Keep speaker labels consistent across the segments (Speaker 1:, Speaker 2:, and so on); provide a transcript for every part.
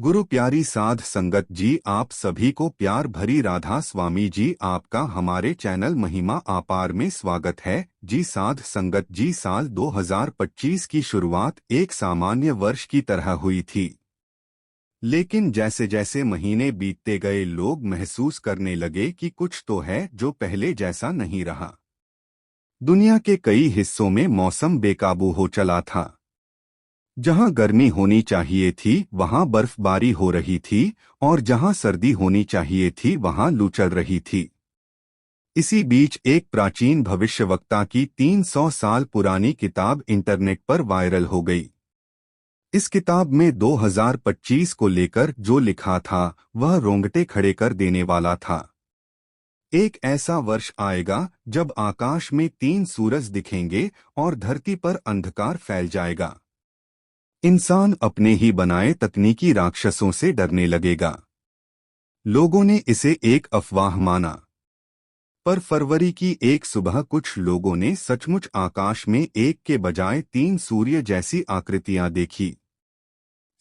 Speaker 1: गुरु प्यारी साध संगत जी, आप सभी को प्यार भरी राधा स्वामी जी आपका हमारे चैनल महिमा अपार में स्वागत है। जी साध संगत जी, साल 2025 की शुरुआत एक सामान्य वर्ष की तरह हुई थी, लेकिन जैसे जैसे महीने बीतते गए लोग महसूस करने लगे कि कुछ तो है जो पहले जैसा नहीं रहा। दुनिया के कई हिस्सों में मौसम बेकाबू हो चला था। जहां गर्मी होनी चाहिए थी वहां बर्फबारी हो रही थी, और जहां सर्दी होनी चाहिए थी वहां लू चल रही थी। इसी बीच एक प्राचीन भविष्यवक्ता की 300 साल पुरानी किताब इंटरनेट पर वायरल हो गई। इस किताब में 2025 को लेकर जो लिखा था वह रोंगटे खड़े कर देने वाला था। एक ऐसा वर्ष आएगा जब आकाश में 3 सूरज दिखेंगे और धरती पर अंधकार फैल जाएगा। इंसान अपने ही बनाए तकनीकी राक्षसों से डरने लगेगा। लोगों ने इसे एक अफवाह माना, पर फरवरी की एक सुबह कुछ लोगों ने सचमुच आकाश में एक के बजाय 3 सूर्य जैसी आकृतियां देखी।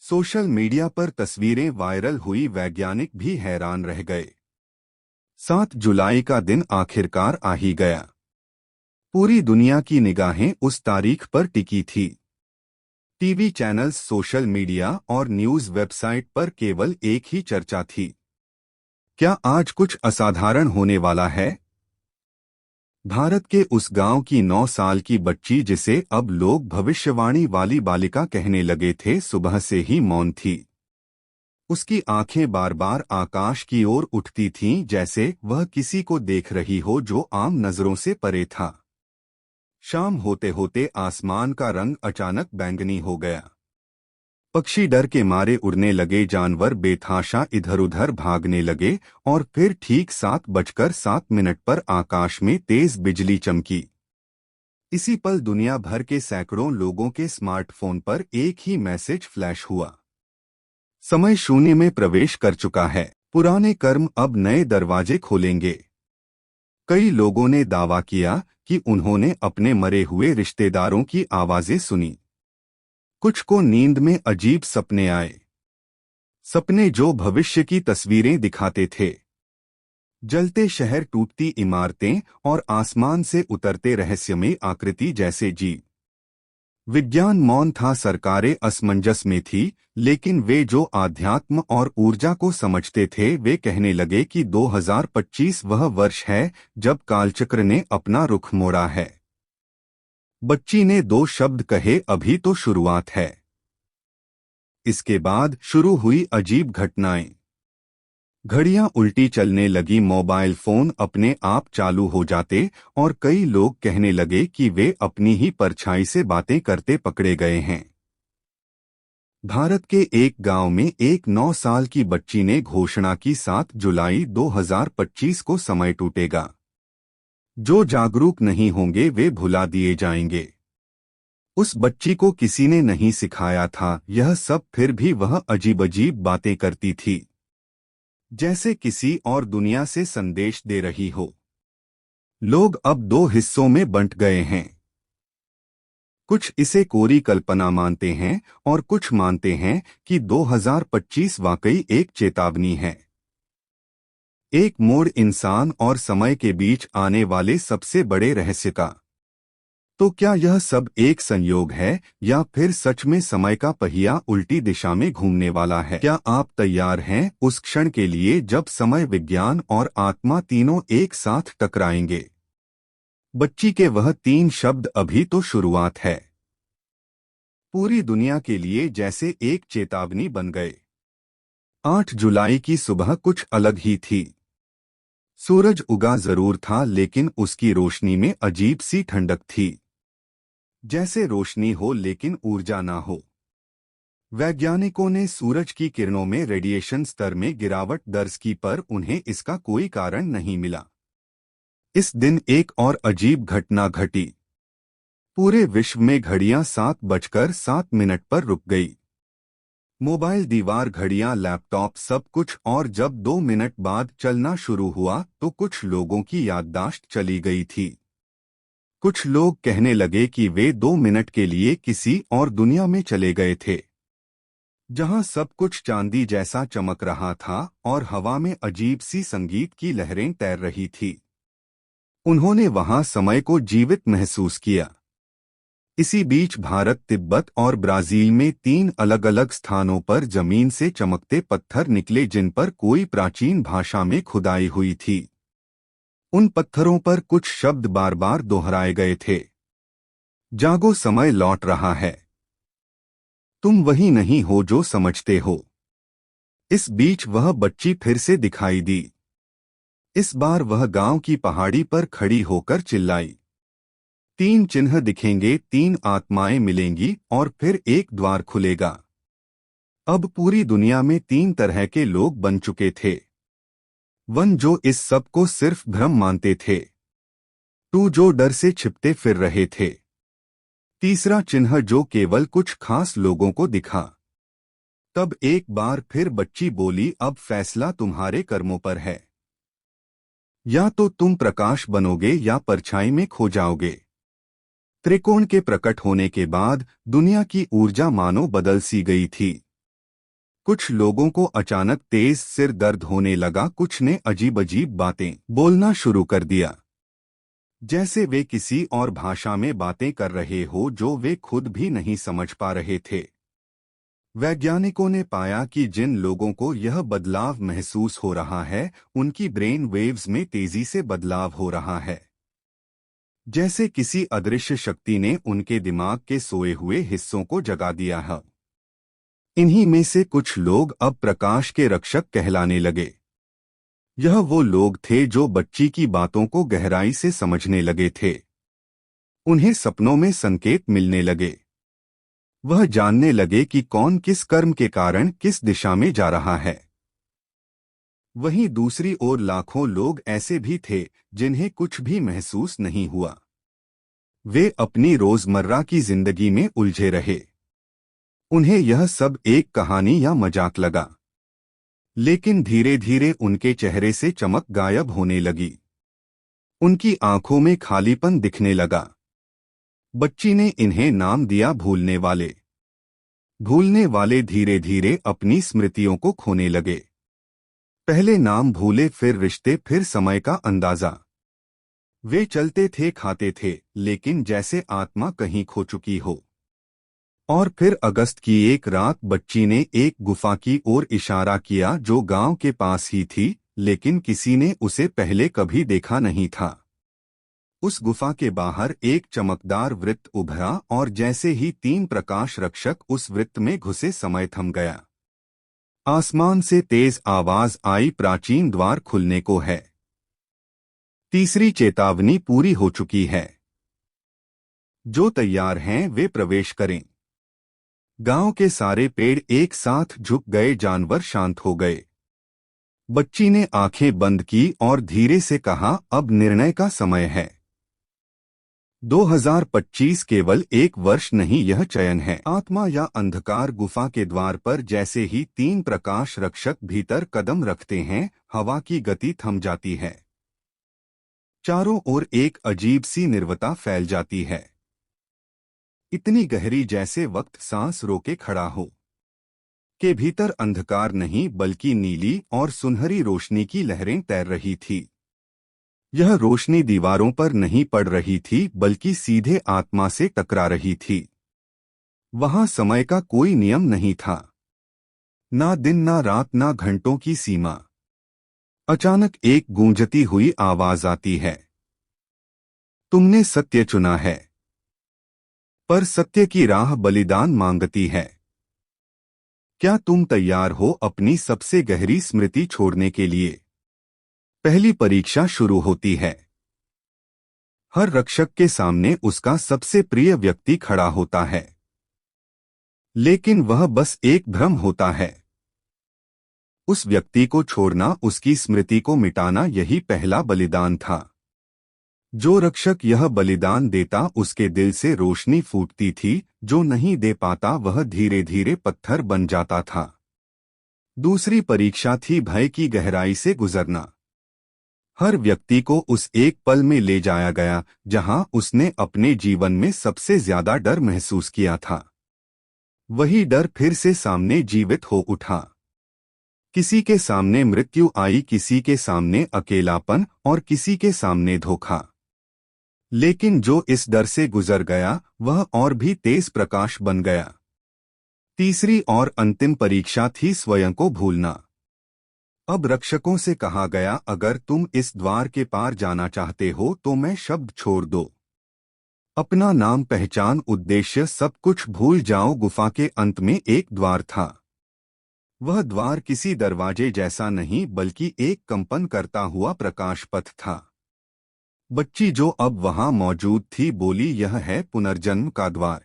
Speaker 1: सोशल मीडिया पर तस्वीरें वायरल हुई, वैज्ञानिक भी हैरान रह गए। 7 जुलाई का दिन आखिरकार आ ही गया। पूरी दुनिया की निगाहें उस तारीख पर टिकी थी। टीवी चैनल्स, सोशल मीडिया और न्यूज़ वेबसाइट पर केवल एक ही चर्चा थी। क्या आज कुछ असाधारण होने वाला है? भारत के उस गांव की 9 साल की बच्ची, जिसे अब लोग भविष्यवाणी वाली बालिका कहने लगे थे, सुबह से ही मौन थी। उसकी आंखें बार बार आकाश की ओर उठती थीं, जैसे वह किसी को देख रही हो जो आम नजरों से परे था। शाम होते होते आसमान का रंग अचानक बैंगनी हो गया। पक्षी डर के मारे उड़ने लगे, जानवर बेतहाशा इधर उधर भागने लगे, और फिर ठीक 7:07 पर आकाश में तेज बिजली चमकी। इसी पल दुनिया भर के सैकड़ों लोगों के स्मार्टफोन पर एक ही मैसेज फ्लैश हुआ: समय शून्य में प्रवेश कर चुका है, पुराने कर्म अब नए दरवाजे खोलेंगे। कई लोगों ने दावा किया कि उन्होंने अपने मरे हुए रिश्तेदारों की आवाजें सुनी। कुछ को नींद में अजीब सपने आए, सपने जो भविष्य की तस्वीरें दिखाते थे। जलते शहर, टूटती इमारतें और आसमान से उतरते रहस्यमय आकृति जैसे जीव। विज्ञान मौन था, सरकारें असमंजस में थी, लेकिन वे जो आध्यात्म और ऊर्जा को समझते थे वे कहने लगे कि 2025 वह वर्ष है जब कालचक्र ने अपना रुख मोड़ा है। बच्ची ने 2 शब्द कहे, अभी तो शुरुआत है। इसके बाद शुरू हुई अजीब घटनाएं। घड़ियां उल्टी चलने लगी, मोबाइल फोन अपने आप चालू हो जाते, और कई लोग कहने लगे कि वे अपनी ही परछाई से बातें करते पकड़े गए हैं। भारत के एक गांव में एक 9 साल की बच्ची ने घोषणा की, 7 जुलाई 2025 को समय टूटेगा। जो जागरूक नहीं होंगे वे भुला दिए जाएंगे। उस बच्ची को किसी ने नहीं सिखाया था यह सब, फिर भी वह अजीब अजीब बातें करती थी, जैसे किसी और दुनिया से संदेश दे रही हो। लोग अब 2 हिस्सों में बंट गए हैं। कुछ इसे कोरी कल्पना मानते हैं और कुछ मानते हैं कि 2025 वाकई एक चेतावनी है, एक मोड़, इंसान और समय के बीच आने वाले सबसे बड़े रहस्य का। तो क्या यह सब एक संयोग है या फिर सच में समय का पहिया उल्टी दिशा में घूमने वाला है? क्या आप तैयार हैं उस क्षण के लिए जब समय, विज्ञान और आत्मा तीनों एक साथ टकराएंगे? बच्ची के वह 3 शब्द, अभी तो शुरुआत है, पूरी दुनिया के लिए जैसे एक चेतावनी बन गए। 8 जुलाई की सुबह कुछ अलग ही थी। सूरज उगा जरूर था, लेकिन उसकी रोशनी में अजीब सी ठंडक थी, जैसे रोशनी हो लेकिन ऊर्जा ना हो। वैज्ञानिकों ने सूरज की किरणों में रेडिएशन स्तर में गिरावट दर्ज की, पर उन्हें इसका कोई कारण नहीं मिला। इस दिन एक और अजीब घटना घटी। पूरे विश्व में घड़ियां 7:07 पर रुक गई। मोबाइल, दीवार, घड़ियां, लैपटॉप, सब कुछ। और जब 2 मिनट बाद चलना शुरू हुआ तो कुछ लोगों की याददाश्त चली गई थी। कुछ लोग कहने लगे कि वे 2 मिनट के लिए किसी और दुनिया में चले गए थे। जहां सब कुछ चांदी जैसा चमक रहा था और हवा में अजीब सी संगीत की लहरें तैर रही थी। उन्होंने वहां समय को जीवित महसूस किया। इसी बीच भारत, तिब्बत और ब्राजील में 3 अलग-अलग स्थानों पर जमीन से चमकते पत्थर निकले जिन पर कोई प्राचीन भाषा में खुदाई हुई थी। उन पत्थरों पर कुछ शब्द बार बार दोहराए गए थे। जागो, समय लौट रहा है। तुम वही नहीं हो जो समझते हो। इस बीच वह बच्ची फिर से दिखाई दी। इस बार वह गांव की पहाड़ी पर खड़ी होकर चिल्लाई, 3 चिन्ह दिखेंगे, 3 आत्माएं मिलेंगी और फिर एक द्वार खुलेगा। अब पूरी दुनिया में 3 तरह के लोग बन चुके थे। 1 जो इस सब को सिर्फ भ्रम मानते थे। 2 जो डर से छिपते फिर रहे थे। तीसरा चिन्ह जो केवल कुछ खास लोगों को दिखा। तब एक बार फिर बच्ची बोली, अब फैसला तुम्हारे कर्मों पर है। या तो तुम प्रकाश बनोगे या परछाई में खो जाओगे। त्रिकोण के प्रकट होने के बाद दुनिया की ऊर्जा मानो बदल सी गई थी। कुछ लोगों को अचानक तेज सिर दर्द होने लगा, कुछ ने अजीब अजीब बातें बोलना शुरू कर दिया, जैसे वे किसी और भाषा में बातें कर रहे हो जो वे खुद भी नहीं समझ पा रहे थे। वैज्ञानिकों ने पाया कि जिन लोगों को यह बदलाव महसूस हो रहा है, उनकी ब्रेन वेव्स में तेजी से बदलाव हो रहा है, जैसे किसी अदृश्य शक्ति ने उनके दिमाग के सोए हुए हिस्सों को जगा दिया है। इन्हीं में से कुछ लोग अब प्रकाश के रक्षक कहलाने लगे। यह वो लोग थे जो बच्ची की बातों को गहराई से समझने लगे थे। उन्हें सपनों में संकेत मिलने लगे। वह जानने लगे कि कौन किस कर्म के कारण किस दिशा में जा रहा है। वहीं दूसरी ओर लाखों लोग ऐसे भी थे जिन्हें कुछ भी महसूस नहीं हुआ। वे अपनी रोजमर्रा की जिंदगी में उलझे रहे। उन्हें यह सब एक कहानी या मजाक लगा। लेकिन धीरे धीरे उनके चेहरे से चमक गायब होने लगी। उनकी आंखों में खालीपन दिखने लगा। बच्ची ने इन्हें नाम दिया भूलने वाले। भूलने वाले धीरे धीरे अपनी स्मृतियों को खोने लगे। पहले नाम भूले, फिर रिश्ते, फिर समय का अंदाजा। वे चलते थे, खाते थे, लेकिन जैसे आत्मा कहीं खो चुकी हो। और फिर अगस्त की एक रात बच्ची ने एक गुफा की ओर इशारा किया जो गांव के पास ही थी, लेकिन किसी ने उसे पहले कभी देखा नहीं था। उस गुफा के बाहर एक चमकदार वृत्त उभरा और जैसे ही 3 प्रकाश रक्षक उस वृत्त में घुसे, समय थम गया। आसमान से तेज आवाज आई, प्राचीन द्वार खुलने को है। तीसरी चेतावनी पूरी हो चुकी है। जो तैयार हैं वे प्रवेश करें। गांव के सारे पेड़ एक साथ झुक गए, जानवर शांत हो गए। बच्ची ने आंखें बंद की और धीरे से कहा, अब निर्णय का समय है। 2025 केवल एक वर्ष नहीं, यह चयन है। आत्मा या अंधकार। गुफा के द्वार पर जैसे ही 3 प्रकाश रक्षक भीतर कदम रखते हैं, हवा की गति थम जाती है। चारों ओर एक अजीब सी निर्वता फैल जाती है, इतनी गहरी जैसे वक्त सांस रोके खड़ा हो। के भीतर अंधकार नहीं बल्कि नीली और सुनहरी रोशनी की लहरें तैर रही थी। यह रोशनी दीवारों पर नहीं पड़ रही थी बल्कि सीधे आत्मा से टकरा रही थी। वहां समय का कोई नियम नहीं था, ना दिन ना रात ना घंटों की सीमा। अचानक एक गूंजती हुई आवाज आती है, तुमने सत्य चुना है, पर सत्य की राह बलिदान मांगती है। क्या तुम तैयार हो अपनी सबसे गहरी स्मृति छोड़ने के लिए? पहली परीक्षा शुरू होती है। हर रक्षक के सामने उसका सबसे प्रिय व्यक्ति खड़ा होता है, लेकिन वह बस एक भ्रम होता है। उस व्यक्ति को छोड़ना, उसकी स्मृति को मिटाना, यही पहला बलिदान था। जो रक्षक यह बलिदान देता उसके दिल से रोशनी फूटती थी, जो नहीं दे पाता वह धीरे धीरे पत्थर बन जाता था। दूसरी परीक्षा थी भय की गहराई से गुजरना। हर व्यक्ति को उस एक पल में ले जाया गया जहां उसने अपने जीवन में सबसे ज्यादा डर महसूस किया था। वही डर फिर से सामने जीवित हो उठा। किसी के सामने मृत्यु आई, किसी के सामने अकेलापन और किसी के सामने धोखा। लेकिन जो इस डर से गुजर गया वह और भी तेज प्रकाश बन गया। तीसरी और अंतिम परीक्षा थी स्वयं को भूलना। अब रक्षकों से कहा गया, अगर तुम इस द्वार के पार जाना चाहते हो तो मैं शब्द छोड़ दो। अपना नाम, पहचान, उद्देश्य सब कुछ भूल जाओ। गुफा के अंत में एक द्वार था। वह द्वार किसी दरवाजे जैसा नहीं बल्कि एक कंपन करता हुआ प्रकाश पथ था। बच्ची जो अब वहां मौजूद थी बोली, यह है पुनर्जन्म का द्वार।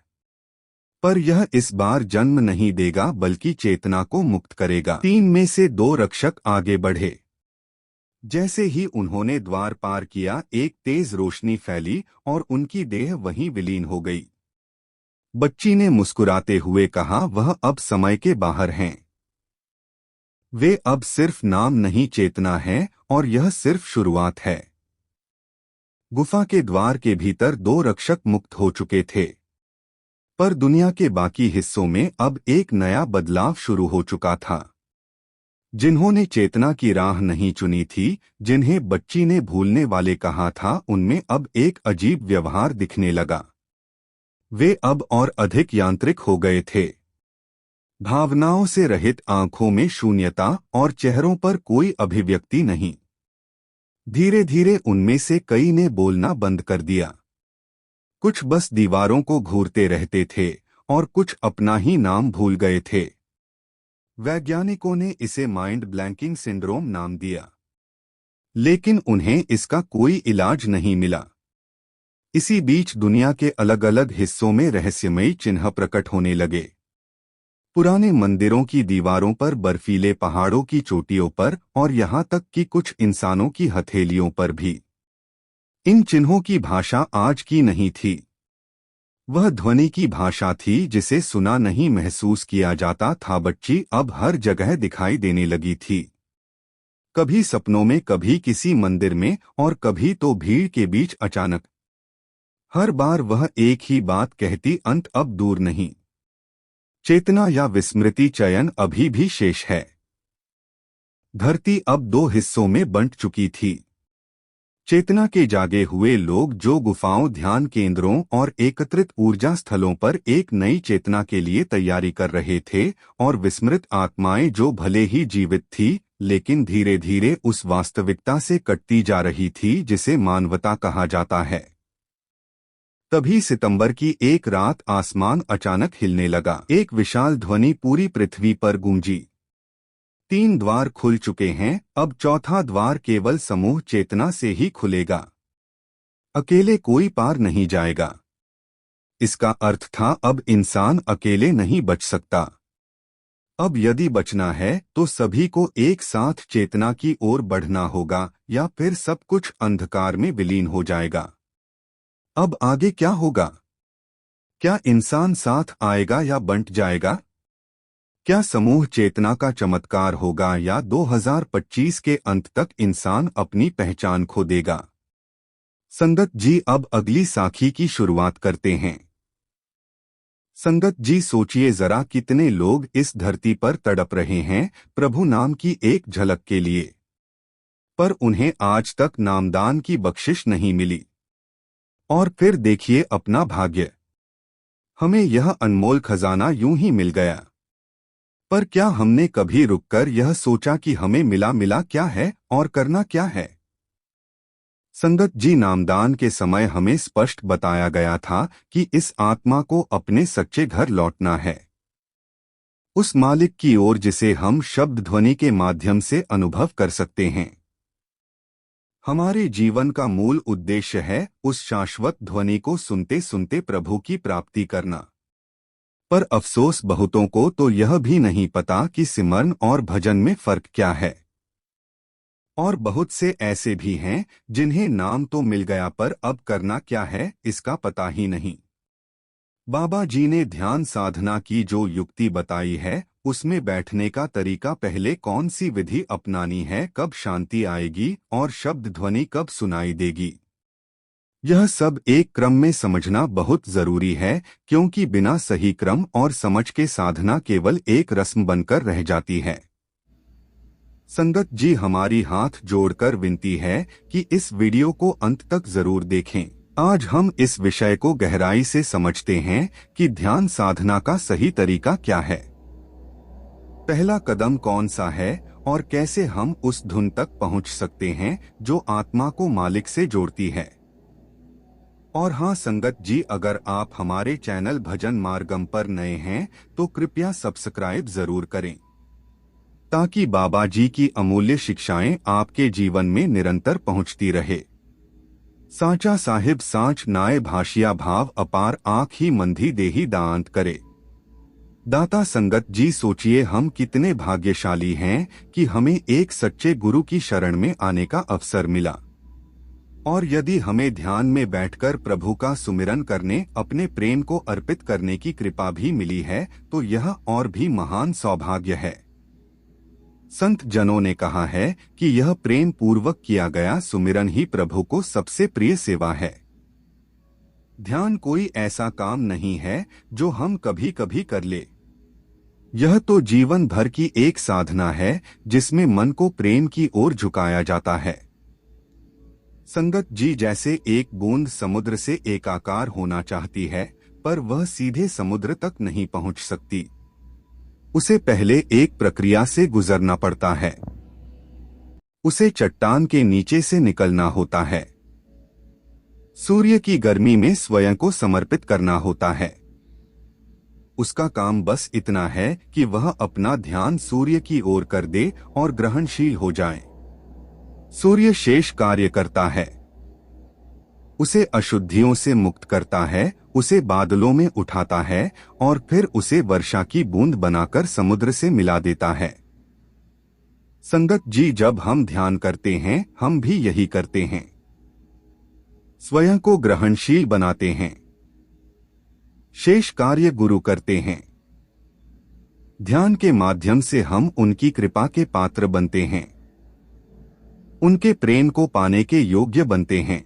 Speaker 1: पर यह इस बार जन्म नहीं देगा बल्कि चेतना को मुक्त करेगा। 3 में से 2 रक्षक आगे बढ़े। जैसे ही उन्होंने द्वार पार किया एक तेज रोशनी फैली और उनकी देह वहीं विलीन हो गई। बच्ची ने मुस्कुराते हुए कहा, वह अब समय के बाहर हैं। वे अब सिर्फ नाम नहीं, चेतना है, और यह सिर्फ शुरुआत है। गुफा के द्वार के भीतर 2 रक्षक मुक्त हो चुके थे, पर दुनिया के बाकी हिस्सों में अब एक नया बदलाव शुरू हो चुका था। जिन्होंने चेतना की राह नहीं चुनी थी, जिन्हें बच्ची ने भूलने वाले कहा था, उनमें अब एक अजीब व्यवहार दिखने लगा। वे अब और अधिक यांत्रिक हो गए थे। भावनाओं से रहित, आंखों में शून्यता और चेहरों पर कोई अभिव्यक्ति नहीं। धीरे धीरे उनमें से कई ने बोलना बंद कर दिया। कुछ बस दीवारों को घूरते रहते थे और कुछ अपना ही नाम भूल गए थे। वैज्ञानिकों ने इसे माइंड ब्लैंकिंग सिंड्रोम नाम दिया, लेकिन उन्हें इसका कोई इलाज नहीं मिला। इसी बीच दुनिया के अलग अलग हिस्सों में रहस्यमयी चिन्ह प्रकट होने लगे। पुराने मंदिरों की दीवारों पर, बर्फीले पहाड़ों की चोटियों पर और यहाँ तक कि कुछ इंसानों की हथेलियों पर भी। इन चिन्हों की भाषा आज की नहीं थी। वह ध्वनि की भाषा थी जिसे सुना नहीं, महसूस किया जाता था। बच्ची अब हर जगह दिखाई देने लगी थी। कभी सपनों में, कभी किसी मंदिर में और कभी तो भीड़ के बीच अचानक। हर बार वह एक ही बात कहती, अंत अब दूर नहीं। चेतना या विस्मृति, चयन अभी भी शेष है। धरती अब 2 हिस्सों में बंट चुकी थी। चेतना के जागे हुए लोग जो गुफाओं, ध्यान केंद्रों और एकत्रित ऊर्जा स्थलों पर एक नई चेतना के लिए तैयारी कर रहे थे, और विस्मृत आत्माएं जो भले ही जीवित थी लेकिन धीरे धीरे उस वास्तविकता से कटती जा रही थी जिसे मानवता कहा जाता है। तभी सितंबर की एक रात आसमान अचानक हिलने लगा। एक विशाल ध्वनि पूरी पृथ्वी पर गूंजी। 3 द्वार खुल चुके हैं, अब 4था द्वार केवल समूह चेतना से ही खुलेगा। अकेले कोई पार नहीं जाएगा। इसका अर्थ था अब इंसान अकेले नहीं बच सकता। अब यदि बचना है तो सभी को एक साथ चेतना की ओर बढ़ना होगा, या फिर सब कुछ अंधकार में विलीन हो जाएगा। अब आगे क्या होगा? क्या इंसान साथ आएगा या बंट जाएगा? क्या समूह चेतना का चमत्कार होगा, या 2025 के अंत तक इंसान अपनी पहचान खो देगा? संगत जी, अब अगली साखी की शुरुआत करते हैं। संगत जी, सोचिए जरा, कितने लोग इस धरती पर तड़प रहे हैं प्रभु नाम की एक झलक के लिए, पर उन्हें आज तक नामदान की बख्शिश नहीं मिली। और फिर देखिए अपना भाग्य, हमें यह अनमोल खजाना यूं ही मिल गया। पर क्या हमने कभी रुककर यह सोचा कि हमें मिला क्या है और करना क्या है? संगत जी, नामदान के समय हमें स्पष्ट बताया गया था कि इस आत्मा को अपने सच्चे घर लौटना है, उस मालिक की ओर जिसे हम शब्द ध्वनि के माध्यम से अनुभव कर सकते हैं। हमारे जीवन का मूल उद्देश्य है उस शाश्वत ध्वनि को सुनते सुनते प्रभु की प्राप्ति करना। पर अफसोस, बहुतों को तो यह भी नहीं पता कि सिमरन और भजन में फर्क क्या है। और बहुत से ऐसे भी हैं जिन्हें नाम तो मिल गया पर अब करना क्या है इसका पता ही नहीं। बाबा जी ने ध्यान साधना की जो युक्ति बताई है, उसमें बैठने का तरीका, पहले कौन सी विधि अपनानी है, कब शांति आएगी और शब्द ध्वनि कब सुनाई देगी, यह सब एक क्रम में समझना बहुत जरूरी है, क्योंकि बिना सही क्रम और समझ के साधना केवल एक रस्म बनकर रह जाती है। संगत जी, हमारी हाथ जोड़कर विनती है कि इस वीडियो को अंत तक जरूर देखें। आज हम इस विषय को गहराई से समझते हैं कि ध्यान साधना का सही तरीका क्या है, पहला कदम कौन सा है और कैसे हम उस धुन तक पहुंच सकते हैं जो आत्मा को मालिक से जोड़ती है। और हाँ संगत जी, अगर आप हमारे चैनल भजन मार्गम पर नए हैं तो कृपया सब्सक्राइब जरूर करें, ताकि बाबा जी की अमूल्य शिक्षाएं आपके जीवन में निरंतर पहुंचती रहे। साचा साहिब सांच नाय भाषिया भाव अपार आँख ही मंधी देही दांत करे। दाता संगत जी, सोचिए हम कितने भाग्यशाली हैं कि हमें एक सच्चे गुरु की शरण में आने का अवसर मिला। और यदि हमें ध्यान में बैठकर प्रभु का सुमिरन करने, अपने प्रेम को अर्पित करने की कृपा भी मिली है, तो यह और भी महान सौभाग्य है। संत जनों ने कहा है कि यह प्रेम पूर्वक किया गया सुमिरन ही प्रभु को सबसे प्रिय सेवा है। ध्यान कोई ऐसा काम नहीं है जो हम कभी कभी कर ले। यह तो जीवन भर की एक साधना है जिसमें मन को प्रेम की ओर झुकाया जाता है। संगत जी, जैसे एक बूंद समुद्र से एकाकार होना चाहती है, पर वह सीधे समुद्र तक नहीं पहुंच सकती। उसे पहले एक प्रक्रिया से गुजरना पड़ता है। उसे चट्टान के नीचे से निकलना होता है, सूर्य की गर्मी में स्वयं को समर्पित करना होता है। उसका काम बस इतना है कि वह अपना ध्यान सूर्य की ओर कर दे और ग्रहणशील हो जाए। सूर्य शेष कार्य करता है, उसे अशुद्धियों से मुक्त करता है, उसे बादलों में उठाता है और फिर उसे वर्षा की बूंद बनाकर समुद्र से मिला देता है। संगत जी, जब हम ध्यान करते हैं हम भी यही करते हैं, स्वयं को ग्रहणशील बनाते हैं। शेष कार्य गुरु करते हैं। ध्यान के माध्यम से हम उनकी कृपा के पात्र बनते हैं, उनके प्रेम को पाने के योग्य बनते हैं।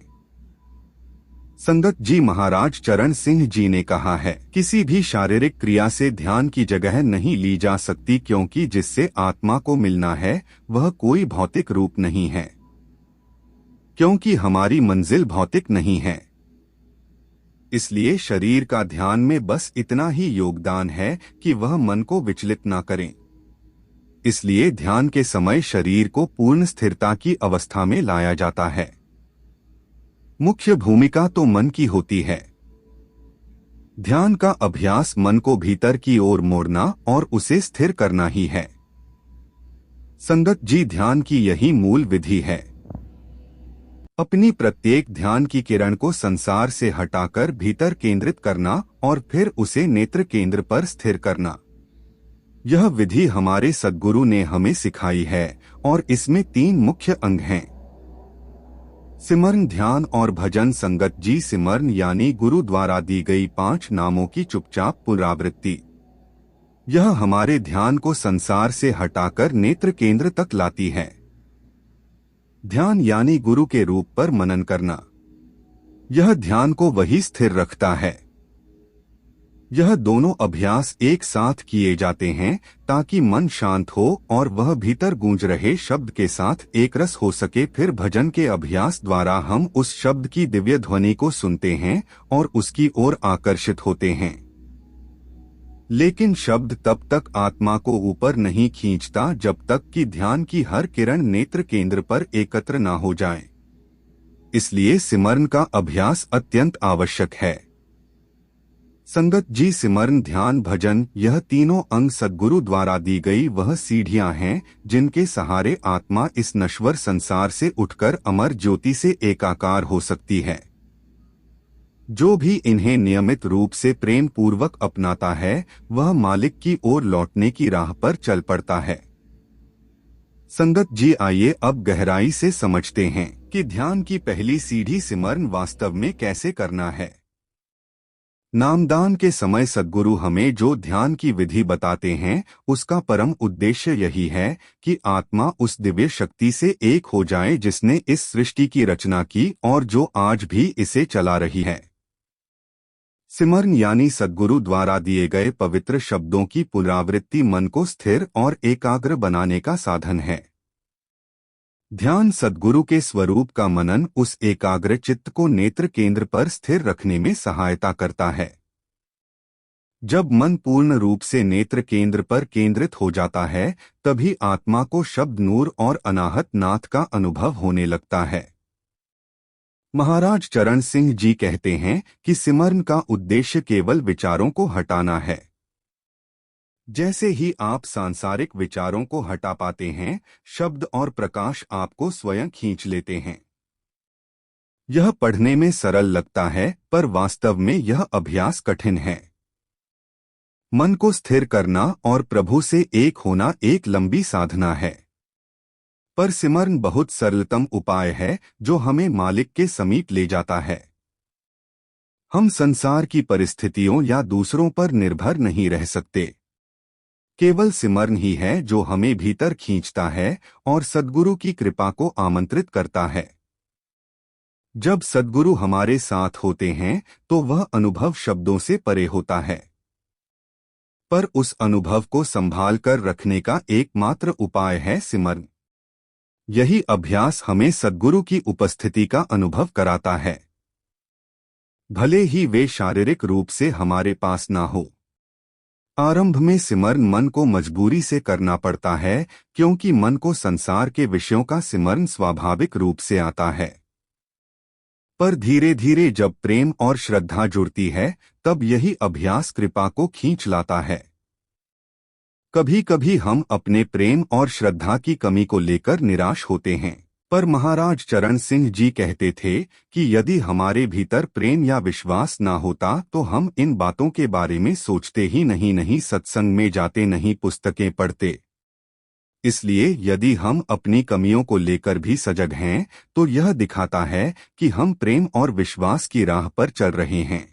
Speaker 1: संगत जी, महाराज चरण सिंह जी ने कहा है, किसी भी शारीरिक क्रिया से ध्यान की जगह नहीं ली जा सकती, क्योंकि जिससे आत्मा को मिलना है वह कोई भौतिक रूप नहीं है, क्योंकि हमारी मंजिल भौतिक नहीं है। इसलिए शरीर का ध्यान में बस इतना ही योगदान है कि वह मन को विचलित ना करें। इसलिए ध्यान के समय शरीर को पूर्ण स्थिरता की अवस्था में लाया जाता है। मुख्य भूमिका तो मन की होती है। ध्यान का अभ्यास मन को भीतर की ओर मोड़ना और उसे स्थिर करना ही है। संगत जी, ध्यान की यही मूल विधि है। अपनी प्रत्येक ध्यान की किरण को संसार से हटाकर भीतर केंद्रित करना और फिर उसे नेत्र केंद्र पर स्थिर करना। यह विधि हमारे सद्गुरु ने हमें सिखाई है और इसमें 3 मुख्य अंग हैं, सिमरन, ध्यान और भजन। संगत जी, सिमरन यानी गुरु द्वारा दी गई 5 नामों की चुपचाप पुनरावृत्ति। यह हमारे ध्यान को संसार से हटाकर नेत्र केंद्र तक लाती है। ध्यान यानी गुरु के रूप पर मनन करना। यह ध्यान को वही स्थिर रखता है। यह दोनों अभ्यास एक साथ किए जाते हैं ताकि मन शांत हो और वह भीतर गूंज रहे शब्द के साथ एकरस हो सके। फिर भजन के अभ्यास द्वारा हम उस शब्द की दिव्य ध्वनि को सुनते हैं और उसकी ओर आकर्षित होते हैं। लेकिन शब्द तब तक आत्मा को ऊपर नहीं खींचता जब तक कि ध्यान की हर किरण नेत्र केंद्र पर एकत्र न हो जाए। इसलिए सिमरन का अभ्यास अत्यंत आवश्यक है। संगत जी, सिमरन, ध्यान, भजन, यह तीनों अंग सद्गुरु द्वारा दी गई वह सीढ़ियां हैं जिनके सहारे आत्मा इस नश्वर संसार से उठकर अमर ज्योति से एकाकार हो सकती है। जो भी इन्हें नियमित रूप से प्रेम पूर्वक अपनाता है वह मालिक की ओर लौटने की राह पर चल पड़ता है। संगत जी, आइए अब गहराई से समझते हैं कि ध्यान की पहली सीढ़ी सिमरन वास्तव में कैसे करना है। नामदान के समय सद्गुरु हमें जो ध्यान की विधि बताते हैं उसका परम उद्देश्य यही है कि आत्मा उस दिव्य शक्ति से एक हो जाए जिसने इस सृष्टि की रचना की और जो आज भी इसे चला रही है। सिमरन यानी सद्गुरु द्वारा दिए गए पवित्र शब्दों की पुनरावृत्ति मन को स्थिर और एकाग्र बनाने का साधन है। ध्यान सद्गुरु के स्वरूप का मनन उस एकाग्र चित्त को नेत्र केंद्र पर स्थिर रखने में सहायता करता है। जब मन पूर्ण रूप से नेत्र केंद्र पर केंद्रित हो जाता है तभी आत्मा को शब्द नूर और अनाहत नाथ का अनुभव होने लगता है। महाराज चरण सिंह जी कहते हैं कि सिमरन का उद्देश्य केवल विचारों को हटाना है। जैसे ही आप सांसारिक विचारों को हटा पाते हैं, शब्द और प्रकाश आपको स्वयं खींच लेते हैं। यह पढ़ने में सरल लगता है पर वास्तव में यह अभ्यास कठिन है। मन को स्थिर करना और प्रभु से एक होना एक लंबी साधना है, पर सिमरन बहुत सरलतम उपाय है जो हमें मालिक के समीप ले जाता है। हम संसार की परिस्थितियों या दूसरों पर निर्भर नहीं रह सकते। केवल सिमरन ही है जो हमें भीतर खींचता है और सद्गुरु की कृपा को आमंत्रित करता है। जब सद्गुरु हमारे साथ होते हैं तो वह अनुभव शब्दों से परे होता है, पर उस अनुभव को संभाल कर रखने का एकमात्र उपाय है सिमरन। यही अभ्यास हमें सद्गुरु की उपस्थिति का अनुभव कराता है, भले ही वे शारीरिक रूप से हमारे पास ना हो। आरंभ में सिमरन मन को मजबूरी से करना पड़ता है क्योंकि मन को संसार के विषयों का सिमरन स्वाभाविक रूप से आता है। पर धीरे धीरे जब प्रेम और श्रद्धा जुड़ती है तब यही अभ्यास कृपा को खींच लाता है। कभी कभी हम अपने प्रेम और श्रद्धा की कमी को लेकर निराश होते हैं, पर महाराज चरण सिंह जी कहते थे कि यदि हमारे भीतर प्रेम या विश्वास ना होता तो हम इन बातों के बारे में सोचते ही नहीं सत्संग में जाते, नहीं पुस्तकें पढ़ते। इसलिए यदि हम अपनी कमियों को लेकर भी सजग हैं तो यह दिखाता है कि हम प्रेम और विश्वास की राह पर चल रहे हैं।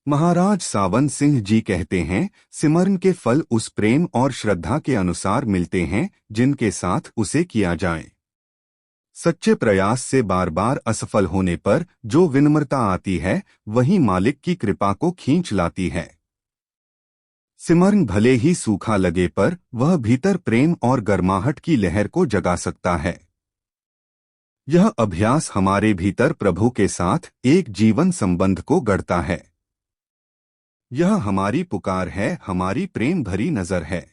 Speaker 1: महाराज सावन सिंह जी कहते हैं, सिमरन के फल उस प्रेम और श्रद्धा के अनुसार मिलते हैं जिनके साथ उसे किया जाए। सच्चे प्रयास से बार बार असफल होने पर जो विनम्रता आती है वही मालिक की कृपा को खींच लाती है। सिमरन भले ही सूखा लगे पर वह भीतर प्रेम और गर्माहट की लहर को जगा सकता है। यह अभ्यास हमारे भीतर प्रभु के साथ एक जीवन संबंध को गढ़ता है। यह हमारी पुकार है, हमारी प्रेम भरी नजर है।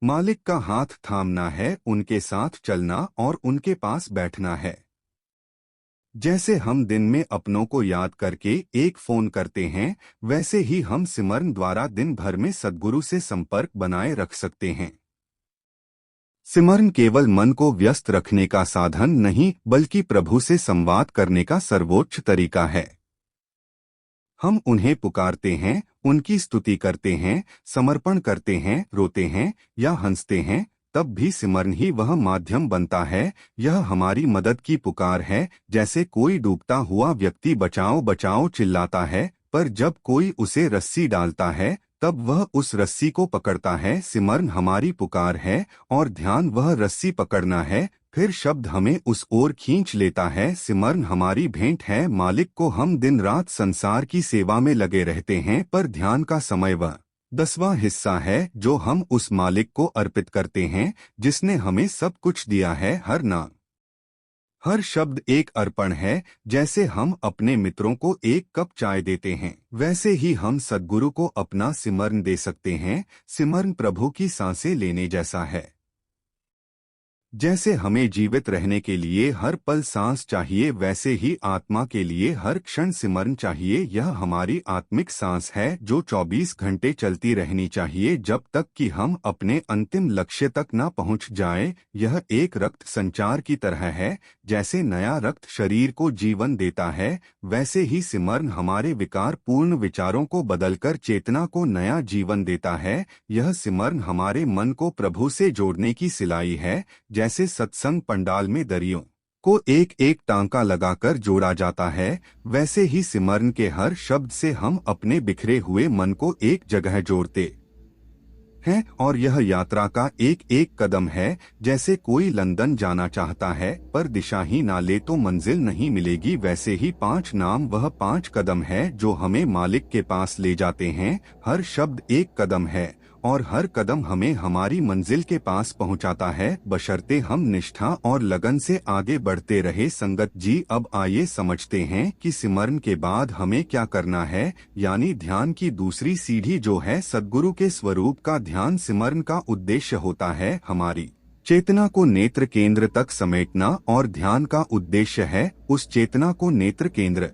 Speaker 1: मालिक का हाथ थामना है, उनके साथ चलना और उनके पास बैठना है। जैसे हम दिन में अपनों को याद करके एक फोन करते हैं, वैसे ही हम सिमरन द्वारा दिन भर में सद्गुरु से संपर्क बनाए रख सकते हैं। सिमरन केवल मन को व्यस्त रखने का साधन नहीं बल्कि प्रभु से संवाद करने का सर्वोच्च तरीका है। हम उन्हें पुकारते हैं, उनकी स्तुति करते हैं, समर्पण करते हैं, रोते हैं या हंसते हैं, तब भी सिमरन ही वह माध्यम बनता है। यह हमारी मदद की पुकार है। जैसे कोई डूबता हुआ व्यक्ति बचाओ बचाओ चिल्लाता है, पर जब कोई उसे रस्सी डालता है तब वह उस रस्सी को पकड़ता है। सिमरन हमारी पुकार है और ध्यान वह रस्सी पकड़ना है, फिर शब्द हमें उस ओर खींच लेता है। सिमरन हमारी भेंट है। मालिक को हम दिन रात संसार की सेवा में लगे रहते हैं, पर ध्यान का समय वह 10वां हिस्सा है जो हम उस मालिक को अर्पित करते हैं जिसने हमें सब कुछ दिया है। हर नाम, हर शब्द एक अर्पण है। जैसे हम अपने मित्रों को एक कप चाय देते हैं, वैसे ही हम सद्गुरु को अपना सिमरन दे सकते हैं। सिमरन प्रभु की सांसें लेने जैसा है। जैसे हमें जीवित रहने के लिए हर पल सांस चाहिए, वैसे ही आत्मा के लिए हर क्षण सिमरन चाहिए। यह हमारी आत्मिक सांस है जो 24 घंटे चलती रहनी चाहिए जब तक कि हम अपने अंतिम लक्ष्य तक न पहुंच जाएं। यह एक रक्त संचार की तरह है। जैसे नया रक्त शरीर को जीवन देता है, वैसे ही सिमरन हमारे विकार पूर्ण विचारों को बदलकर चेतना को नया जीवन देता है। यह सिमरन हमारे मन को प्रभु से जोड़ने की सिलाई है। जैसे सत्संग पंडाल में दरियों को एक एक टांका लगाकर जोड़ा जाता है, वैसे ही सिमरन के हर शब्द से हम अपने बिखरे हुए मन को एक जगह जोड़ते हैं और यह यात्रा का एक एक कदम है। जैसे कोई लंदन जाना चाहता है पर दिशा ही ना ले तो मंजिल नहीं मिलेगी, वैसे ही 5 नाम वह 5 कदम है जो हमें मालिक के पास ले जाते हैं। हर शब्द एक कदम है और हर कदम हमें हमारी मंजिल के पास पहुंचाता है, बशर्ते हम निष्ठा और लगन से आगे बढ़ते रहे। संगत जी, अब आइए समझते हैं कि सिमरन के बाद हमें क्या करना है, यानी ध्यान की दूसरी सीढ़ी जो है सद्गुरु के स्वरूप का ध्यान। सिमरन का उद्देश्य होता है हमारी चेतना को नेत्र केंद्र तक समेटना और ध्यान का उद्देश्य है उस चेतना को नेत्र केंद्र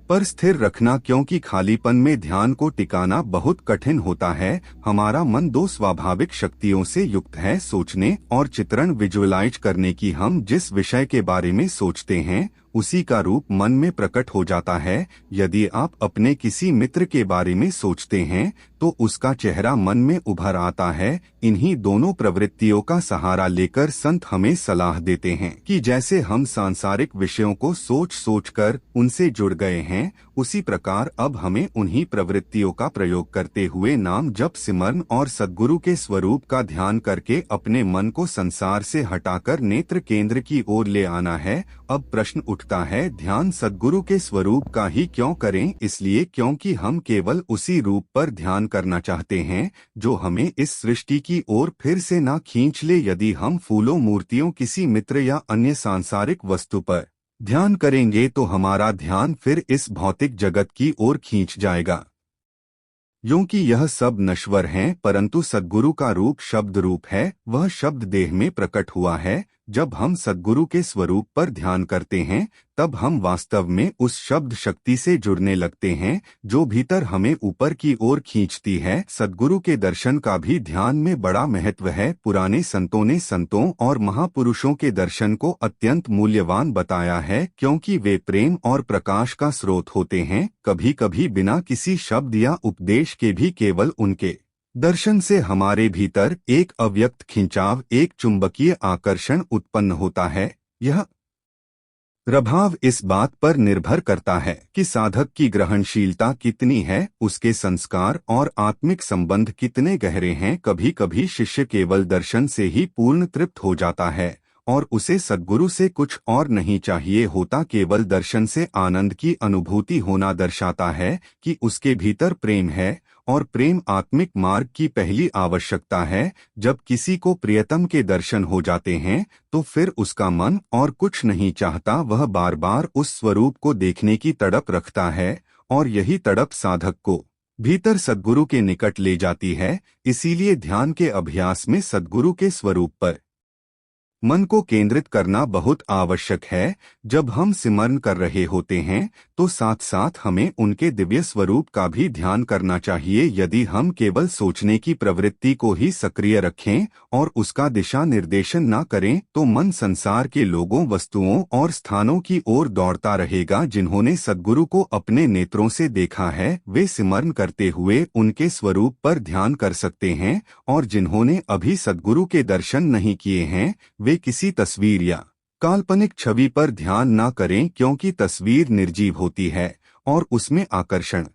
Speaker 1: पर स्थिर रखना, क्योंकि खालीपन में ध्यान को टिकाना बहुत कठिन होता है। हमारा मन 2 स्वाभाविक शक्तियों से युक्त है, सोचने और चित्रण विजुअलाइज करने की। हम जिस विषय के बारे में सोचते हैं उसी का रूप मन में प्रकट हो जाता है। यदि आप अपने किसी मित्र के बारे में सोचते हैं तो उसका चेहरा मन में उभर आता है। इन्हीं दोनों प्रवृत्तियों का सहारा लेकर संत हमें सलाह देते हैं कि जैसे हम सांसारिक विषयों को सोच सोच कर उनसे जुड़ गए हैं, उसी प्रकार अब हमें उन्हीं प्रवृत्तियों का प्रयोग करते हुए नाम जप, सिमरन और सद्गुरु के स्वरूप का ध्यान करके अपने मन को संसार से हटाकर नेत्र केंद्र की ओर ले आना है। अब प्रश्न उठता है, ध्यान सद्गुरु के स्वरूप का ही क्यों करें? इसलिए क्योंकि हम केवल उसी रूप पर ध्यान करना चाहते हैं जो हमें इस सृष्टि की ओर फिर से ना खींच ले। यदि हम फूलों, मूर्तियों, किसी मित्र या अन्य सांसारिक वस्तु पर ध्यान करेंगे तो हमारा ध्यान फिर इस भौतिक जगत की ओर खींच जाएगा, क्योंकि यह सब नश्वर हैं, परंतु सद्गुरु का रूप शब्द रूप है। वह शब्द देह में प्रकट हुआ है। जब हम सद्गुरु के स्वरूप पर ध्यान करते हैं तब हम वास्तव में उस शब्द शक्ति से जुड़ने लगते हैं जो भीतर हमें ऊपर की ओर खींचती है। सद्गुरु के दर्शन का भी ध्यान में बड़ा महत्व है। पुराने संतों ने संतों और महापुरुषों के दर्शन को अत्यंत मूल्यवान बताया है, क्योंकि वे प्रेम और प्रकाश का स्रोत होते हैं। कभी कभी बिना किसी शब्द या उपदेश के भी केवल उनके दर्शन से हमारे भीतर एक अव्यक्त खिंचाव, एक चुंबकीय आकर्षण उत्पन्न होता है। यह प्रभाव इस बात पर निर्भर करता है कि साधक की ग्रहणशीलता कितनी है, उसके संस्कार और आत्मिक संबंध कितने गहरे हैं। कभी कभी शिष्य केवल दर्शन से ही पूर्ण तृप्त हो जाता है और उसे सद्गुरु से कुछ और नहीं चाहिए होता। केवल दर्शन से आनंद की अनुभूति होना दर्शाता है कि उसके भीतर प्रेम है, और प्रेम आत्मिक मार्ग की पहली आवश्यकता है। जब किसी को प्रियतम के दर्शन हो जाते हैं तो फिर उसका मन और कुछ नहीं चाहता, वह बार बार उस स्वरूप को देखने की तड़प रखता है और यही तड़प साधक को भीतर सद्गुरु के निकट ले जाती है। इसीलिए ध्यान के अभ्यास में सद्गुरु के स्वरूप पर मन को केंद्रित करना बहुत आवश्यक है। जब हम सिमरन कर रहे होते हैं तो साथ साथ हमें उनके दिव्य स्वरूप का भी ध्यान करना चाहिए। यदि हम केवल सोचने की प्रवृत्ति को ही सक्रिय रखें और उसका दिशा निर्देशन न करें तो मन संसार के लोगों, वस्तुओं और स्थानों की ओर दौड़ता रहेगा। जिन्होंने सद्गुरु को अपने नेत्रों से देखा है वे सिमरन करते हुए उनके स्वरूप पर ध्यान कर सकते हैं, और जिन्होंने अभी सद्गुरु के दर्शन नहीं किए हैं वे किसी तस्वीर या काल्पनिक छवि पर ध्यान न करें, क्योंकि तस्वीर निर्जीव होती है और उसमें आकर्षण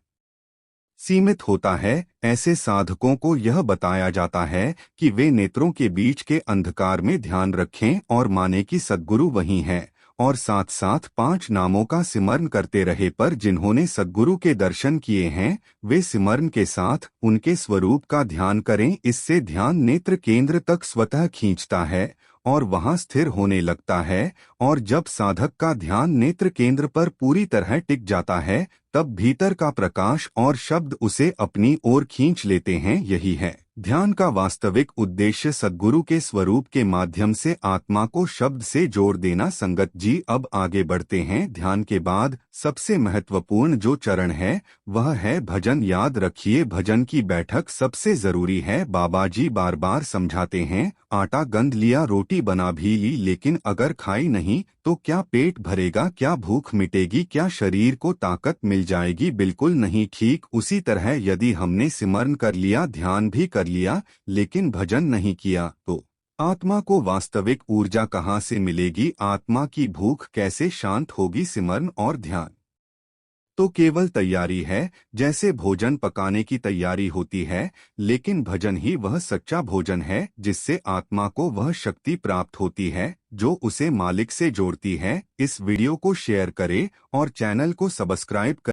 Speaker 1: सीमित होता है। ऐसे साधकों को यह बताया जाता है कि वे नेत्रों के बीच के अंधकार में ध्यान रखें और माने कि सद्गुरु वहीं है, और साथ साथ 5 नामों का सिमरन करते रहे। पर जिन्होंने सद्गुरु के दर्शन किए हैं वे सिमरन के साथ उनके स्वरूप का ध्यान करें। इससे ध्यान नेत्र केंद्र तक स्वतः खींचता है और वहां स्थिर होने लगता है, और जब साधक का ध्यान नेत्र केंद्र पर पूरी तरह टिक जाता है तब भीतर का प्रकाश और शब्द उसे अपनी ओर खींच लेते हैं। यही है ध्यान का वास्तविक उद्देश्य, सद्गुरु के स्वरूप के माध्यम से आत्मा को शब्द से जोड़ देना। संगत जी, अब आगे बढ़ते हैं। ध्यान के बाद सबसे महत्वपूर्ण जो चरण है वह है भजन। याद रखिए, भजन की बैठक सबसे जरूरी है। बाबा जी बार बार समझाते हैं, आटा गंध लिया, रोटी बना भी ली, लेकिन अगर खाई नहीं तो क्या पेट भरेगा, क्या भूख मिटेगी, क्या शरीर को ताकत मिल जाएगी? बिल्कुल नहीं। ठीक उसी तरह यदि हमने सिमरन कर लिया, ध्यान भी कर लिया, लेकिन भजन नहीं किया तो आत्मा को वास्तविक ऊर्जा कहाँ से मिलेगी? आत्मा की भूख कैसे शांत होगी? सिमरन और ध्यान तो केवल तैयारी है, जैसे भोजन पकाने की तैयारी होती है, लेकिन भजन ही वह सच्चा भोजन है जिससे आत्मा को वह शक्ति प्राप्त होती है जो उसे मालिक से जोड़ती है। इस वीडियो को शेयर करें और चैनल को सब्सक्राइब करें।